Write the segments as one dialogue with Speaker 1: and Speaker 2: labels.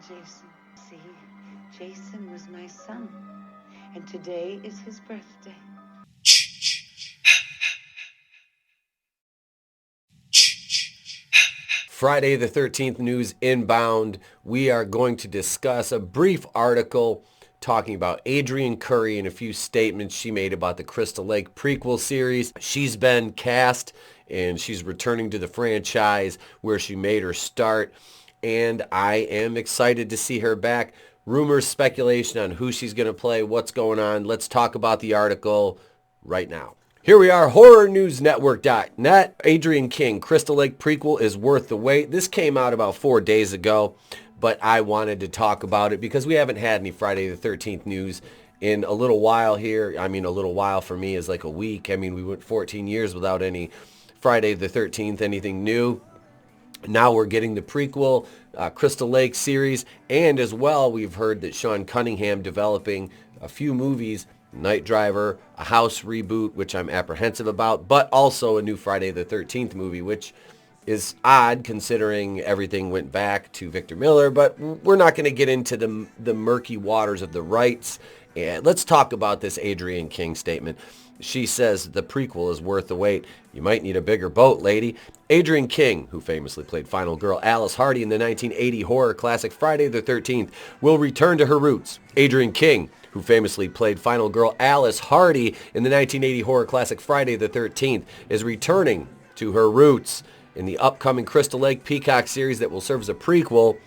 Speaker 1: Jason. See, Jason was my son, and today is his birthday.
Speaker 2: Friday the 13th news inbound. We are going to discuss a brief article talking about Adrienne Curry and a few statements she made about the Crystal Lake prequel series. She's been cast and she's returning to the franchise where she made her start, and I am excited to see her back. Rumors, speculation on who she's going to play, what's going on. Let's talk about the article right now. Here we are, HorrorNewsNetwork.net. Adrienne King, Crystal Lake prequel is worth the wait. This came out about 4 days ago, but I wanted to talk about it because we haven't had any Friday the 13th news in a little while here. I mean, a little while for me is like a week. I mean, we went 14 years without any Friday the 13th, anything new. Now we're getting the prequel Crystal Lake series, and as well, we've heard that Sean Cunningham developing a few movies, Night Driver, a House reboot, which I'm apprehensive about, but also a new Friday the 13th movie, which is odd considering everything went back to Victor Miller, but we're not going to get into the murky waters of the rights. And let's talk about this Adrienne King statement. She says the prequel is worth the wait. You might need a bigger boat, lady. Adrienne King, who famously played final girl Alice Hardy in the 1980 horror classic Friday the 13th, will return to her roots. Adrienne King, who famously played final girl Alice Hardy in the 1980 horror classic Friday the 13th, is returning to her roots in the upcoming Crystal Lake Peacock series that will serve as a prequel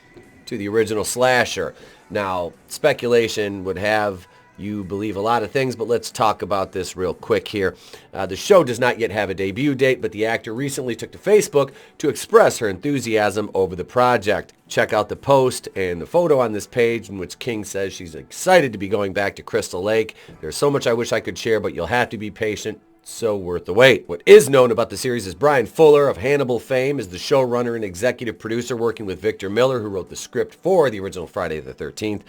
Speaker 2: to the original slasher. Now, speculation would have you believe a lot of things, but let's talk about this real quick here. The show does not yet have a debut date, but the actor recently took to Facebook to express her enthusiasm over the project. Check out the post and the photo on this page in which King says she's excited to be going back to Crystal Lake. There's so much I wish I could share, but you'll have to be patient. So worth the wait. What is known about the series is Brian Fuller of Hannibal fame is the showrunner and executive producer, working with Victor Miller, who wrote the script for the original Friday the 13th,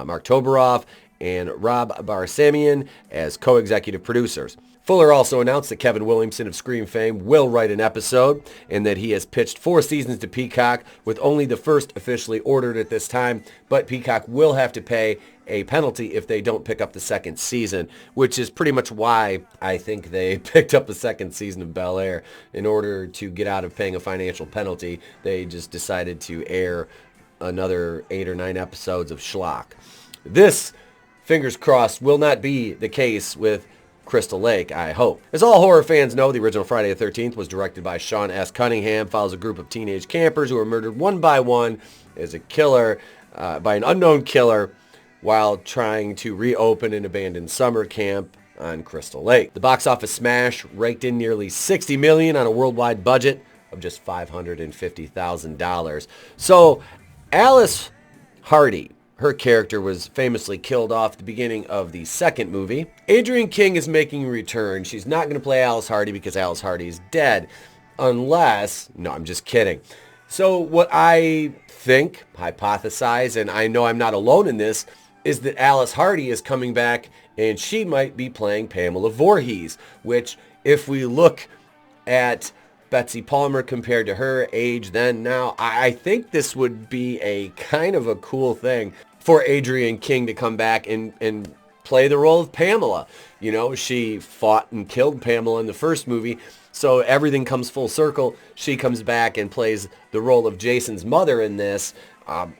Speaker 2: Mark Toberoff, and Rob Barsamian as co-executive producers. Fuller also announced that Kevin Williamson of Scream fame will write an episode, and that he has pitched 4 seasons to Peacock, with only the first officially ordered at this time, but Peacock will have to pay a penalty if they don't pick up the second season, which is pretty much why I think they picked up the second season of Bel-Air. In order to get out of paying a financial penalty, they just decided to air another 8 or 9 episodes of schlock. This, fingers crossed, will not be the case with Crystal Lake, I hope. As all horror fans know, the original Friday the 13th was directed by Sean S. Cunningham, follows a group of teenage campers who are murdered one by one as a killer, by an unknown killer, while trying to reopen an abandoned summer camp on Crystal Lake. The box office smash raked in nearly $60 million on a worldwide budget of just $550,000. So Alice Hardy, her character, was famously killed off at the beginning of the second movie. Adrienne King is making a return. She's not going to play Alice Hardy because Alice Hardy is dead. Unless, no, I'm just kidding. So what I think, hypothesize, and I know I'm not alone in this, is that Alice Hardy is coming back and she might be playing Pamela Voorhees, which, if we look at Betsy Palmer compared to her age then now, I think this would be a kind of a cool thing for Adrienne King to come back and play the role of Pamela. You know, she fought and killed Pamela in the first movie, so everything comes full circle. She comes back and plays the role of Jason's mother in this.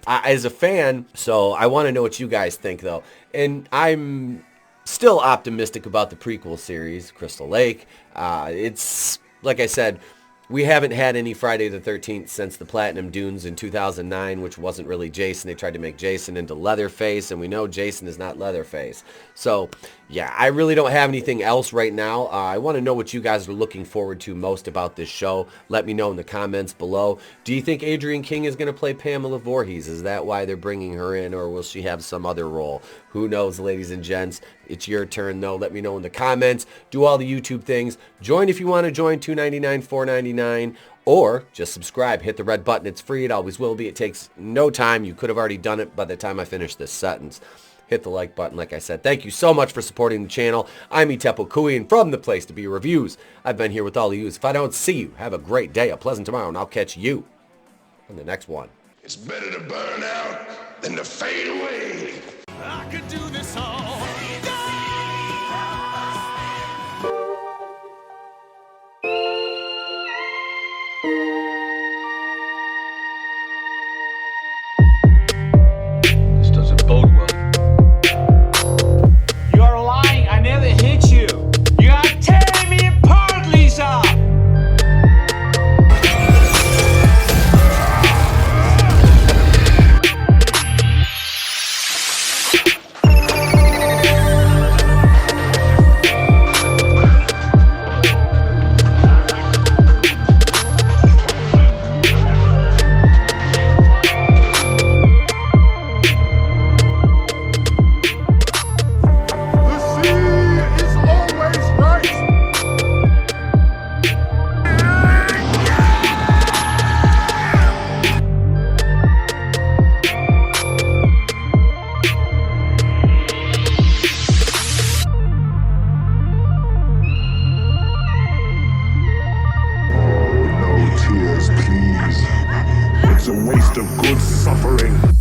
Speaker 2: As a fan, so I want to know what you guys think, though. And I'm still optimistic about the prequel series, Crystal Lake. It's, like I said, we haven't had any Friday the 13th since the Platinum Dunes in 2009, which wasn't really Jason. They tried to make Jason into Leatherface, and we know Jason is not Leatherface. So, yeah, I really don't have anything else right now. I want to know what you guys are looking forward to most about this show. Let me know in the comments below. Do you think Adrienne King is going to play Pamela Voorhees? Is that why they're bringing her in, or will she have some other role? Who knows, ladies and gents? It's your turn, though. Let me know in the comments. Do all the YouTube things. Join if you want to join, $2.99, $4.99. Or just subscribe. Hit the red button. It's free. It always will be. It takes no time. You could have already done it by the time I finish this sentence. Hit the like button, like I said. Thank you so much for supporting the channel. I'm Itepo Kui, and from the place to be reviews, I've been here with all of you. If I don't see you, have a great day, a pleasant tomorrow, and I'll catch you on the next one.
Speaker 3: It's better to burn out than to fade away.
Speaker 4: I could do this all day.
Speaker 5: This doesn't bode well.
Speaker 4: You're lying. I never hit you. You are tearing me apart, Lisa.
Speaker 3: No tears, please. It's a waste of good suffering.